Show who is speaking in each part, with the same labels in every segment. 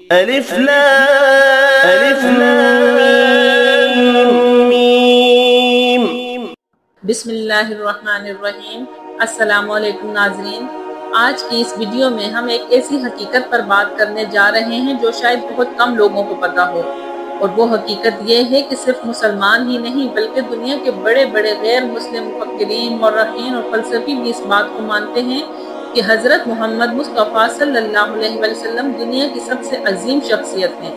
Speaker 1: الف لام میم۔
Speaker 2: بسم اللہ الرحمن الرحیم۔ السلام علیکم ناظرین، آج کی اس ویڈیو میں ہم ایک ایسی حقیقت پر بات کرنے جا رہے ہیں جو شاید بہت کم لوگوں کو پتا ہو، اور وہ حقیقت یہ ہے کہ صرف مسلمان ہی نہیں بلکہ دنیا کے بڑے بڑے غیر مسلم مفکرین، مورخین اور فلسفی بھی اس بات کو مانتے ہیں کہ حضرت محمد مصطفیٰ صلی اللہ علیہ وسلم دنیا کی سب سے عظیم شخصیت ہیں۔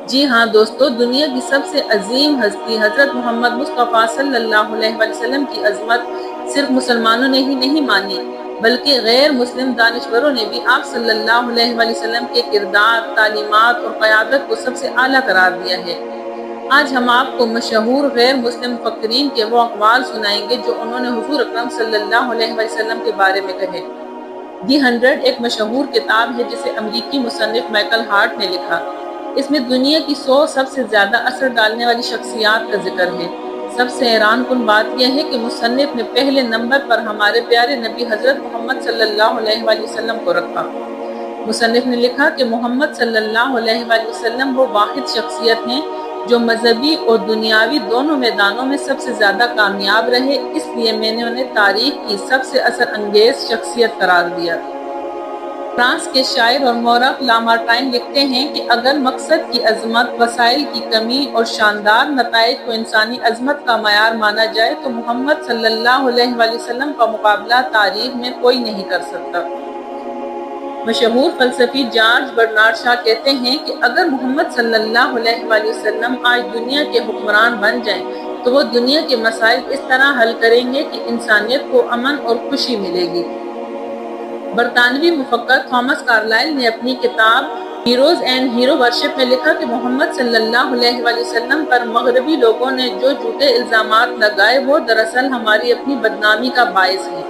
Speaker 2: جی ہاں دوستو، دنیا کی سب سے عظیم ہستی حضرت محمد مصطفیٰ صلی اللہ علیہ وسلم کی عظمت صرف مسلمانوں نے ہی نہیں مانی بلکہ غیر مسلم دانشوروں نے بھی آپ صلی اللہ علیہ وسلم کے کردار، تعلیمات اور قیادت کو سب سے اعلیٰ قرار دیا ہے۔ آج ہم آپ کو مشہور غیر مسلم مفکرین کے وہ اقوال سنائیں گے جو انہوں نے حضور اکرم صلی اللہ علیہ وسلم کے بارے میں کہے۔ دی 100 ایک مشہور کتاب ہے جسے امریکی مصنف مائیکل ہارٹ نے لکھا۔ اس میں دنیا کی 100 سب سے زیادہ اثر ڈالنے والی شخصیات کا ذکر ہے۔ سب سے حیران کن بات یہ ہے کہ مصنف نے پہلے نمبر پر ہمارے پیارے نبی حضرت محمد صلی اللہ علیہ وسلم کو رکھا۔ مصنف نے لکھا کہ محمد صلی اللہ علیہ وسلم وہ واحد شخصیت ہیں جو مذہبی اور دنیاوی دونوں میدانوں میں سب سے زیادہ کامیاب رہے، اس لیے میں نے انہیں تاریخ کی سب سے اثر انگیز شخصیت قرار دیا۔ فرانس کے شاعر اور مورخ لامارٹائن لکھتے ہیں کہ اگر مقصد کی عظمت، وسائل کی کمی اور شاندار نتائج کو انسانی عظمت کا معیار مانا جائے تو محمد صلی اللہ علیہ وسلم کا مقابلہ تاریخ میں کوئی نہیں کر سکتا۔ مشہور فلسفی جارج برنارڈ شاہ کہتے ہیں کہ اگر محمد صلی اللہ علیہ وسلم آج دنیا کے حکمران بن جائیں تو وہ دنیا کے مسائل اس طرح حل کریں گے کہ انسانیت کو امن اور خوشی ملے گی۔ برطانوی مفکر تھامس کارلائل نے اپنی کتاب ہیروز اینڈ ہیرو ورشپ میں لکھا کہ محمد صلی اللہ علیہ وسلم پر مغربی لوگوں نے جو جھوٹے الزامات لگائے وہ دراصل ہماری اپنی بدنامی کا باعث ہیں۔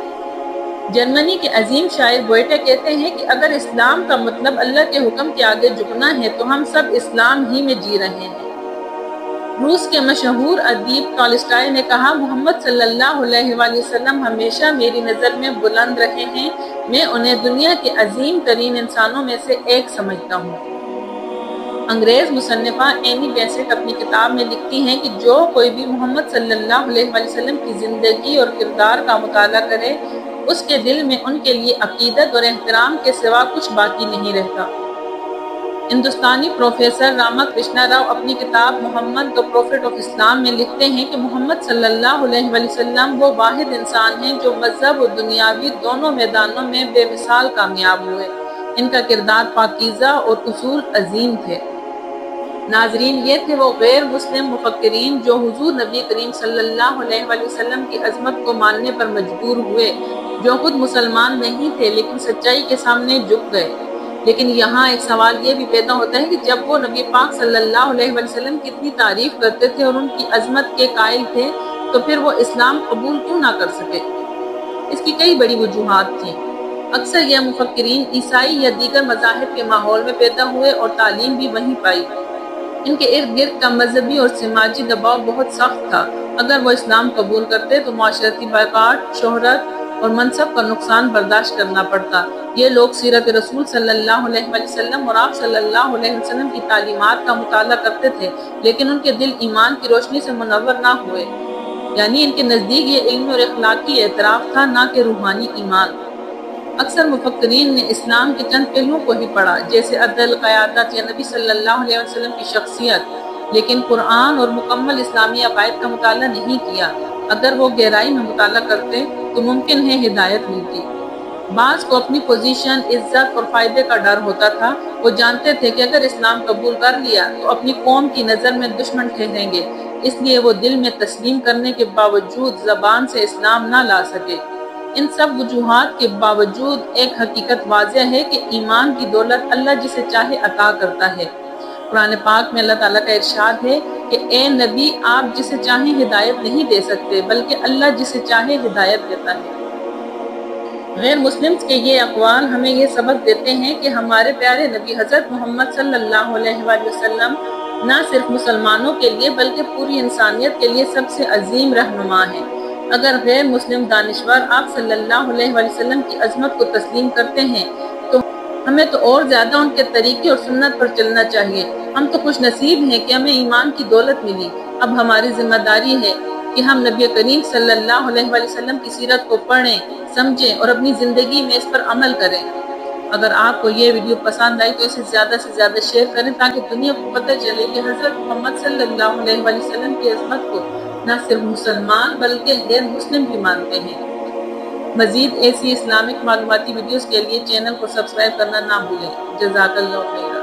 Speaker 2: جرمنی کے عظیم شاعر گوئٹے کہتے ہیں کہ اگر اسلام کا مطلب اللہ کے حکم کے آگے جھکنا ہے تو ہم سب اسلام ہی میں جی رہے ہیں۔ روس کے مشہور ادیب ٹالسٹائے نے کہا، محمد صلی اللہ علیہ وسلم ہمیشہ میری نظر میں بلند رہے ہیں، میں انہیں دنیا کے عظیم ترین انسانوں میں سے ایک سمجھتا ہوں۔ انگریز مصنفہ اینی بیسٹ اپنی کتاب میں لکھتی ہیں کہ جو کوئی بھی محمد صلی اللہ علیہ وسلم کی زندگی اور کردار کا مطالعہ کرے اس کے دل میں ان کے لیے عقیدت اور احترام کے سوا کچھ باقی نہیں رہتا۔ ہندوستانی پروفیسر راما کرشنا راؤ اپنی کتاب محمد دی پروفٹ آف اسلام میں لکھتے ہیں کہ محمد صلی اللہ علیہ وسلم وہ واحد انسان ہیں جو مذہب اور دنیاوی دونوں میدانوں میں بے مثال کامیاب ہوئے۔ ان کا کردار پاکیزہ اور اصول عظیم تھے۔ ناظرین، یہ تھے وہ غیر مسلم مفکرین جو حضور نبی کریم صلی اللہ علیہ وسلم کی عظمت کو ماننے پر مجبور ہوئے، جو خود مسلمان نہیں تھے لیکن سچائی کے سامنے جھک گئے۔ لیکن یہاں ایک سوال یہ بھی پیدا ہوتا ہے کہ جب وہ نبی پاک صلی اللہ علیہ وسلم کی اتنی تعریف کرتے تھے اور ان کی عظمت کے قائل تھے تو پھر وہ اسلام قبول کیوں نہ کر سکے؟ اس کی کئی بڑی وجوہات تھیں۔ اکثر یہ مفکرین عیسائی یا دیگر مذاہب کے ماحول میں پیدا ہوئے اور تعلیم بھی وہیں پائی۔ ان کے ارد گرد کا مذہبی اور سماجی دباؤ بہت سخت تھا۔ اگر وہ اسلام قبول کرتے تو معاشرتی بائیکاٹ، شہرت اور منصب کا نقصان برداشت کرنا پڑتا۔ یہ لوگ سیرت رسول صلی اللہ علیہ وسلم اور آپ صلی اللہ علیہ وسلم کی تعلیمات کا مطالعہ کرتے تھے لیکن ان کے دل ایمان کی روشنی سے منور نہ ہوئے، یعنی ان کے نزدیک یہ علمی اور اخلاقی اعتراف تھا نہ کہ روحانی ایمان۔ اکثر مفکرین نے اسلام کے چند پہلوؤں کو ہی پڑھا جیسے عدل، قیادت یا نبی صلی اللہ علیہ وسلم کی شخصیت، لیکن قرآن اور مکمل اسلامی عقائد کا مطالعہ نہیں کیا۔ اگر وہ گہرائی میں مطالعہ کرتے تو ممکن ہے ہدایت ملتی۔ بعض کو اپنی پوزیشن، عزت اور فائدے کا ڈر ہوتا تھا۔ وہ جانتے تھے کہ اگر اسلام قبول کر لیا تو اپنی قوم کی نظر میں دشمن ٹھہریں گے، اس لیے وہ دل میں تسلیم کرنے کے باوجود زبان سے اسلام نہ لا سکے۔ ان سب وجوہات کے باوجود ایک حقیقت واضح ہے کہ ایمان کی دولت اللہ جسے چاہے عطا کرتا ہے۔ قرآن پاک میں اللہ تعالیٰ کا ارشاد ہے کہ اے نبی، آپ جسے چاہیں ہدایت نہیں دے سکتے بلکہ اللہ جسے چاہے ہدایت دیتا ہے۔ غیر مسلمز کے یہ اقوال ہمیں یہ سبق دیتے ہیں کہ ہمارے پیارے نبی حضرت محمد صلی اللہ علیہ وسلم نہ صرف مسلمانوں کے لیے بلکہ پوری انسانیت کے لیے سب سے عظیم رہنما ہیں۔ اگر غیر مسلم دانشور آپ صلی اللہ علیہ وسلم کی عظمت کو تسلیم کرتے ہیں تو ہمیں تو اور زیادہ ان کے طریقے اور سنت پر چلنا چاہیے۔ ہم تو خوش نصیب ہیں کہ ہمیں ایمان کی دولت ملی۔ اب ہماری ذمہ داری ہے کہ ہم نبی کریم صلی اللہ علیہ وسلم کی سیرت کو پڑھیں، سمجھیں اور اپنی زندگی میں اس پر عمل کریں۔ اگر آپ کو یہ ویڈیو پسند آئی تو اسے زیادہ سے زیادہ شیئر کریں تاکہ دنیا کو پتہ چلے کہ حضرت محمد صلی اللہ علیہ وسلم کی عظمت کو نہ صرف مسلمان بلکہ غیر مسلم بھی مانتے ہیں۔ مزید ایسی اسلامک معلوماتی ویڈیوز کے لیے چینل کو سبسکرائب کرنا نہ بھولیں۔ جزاک اللہ خیر۔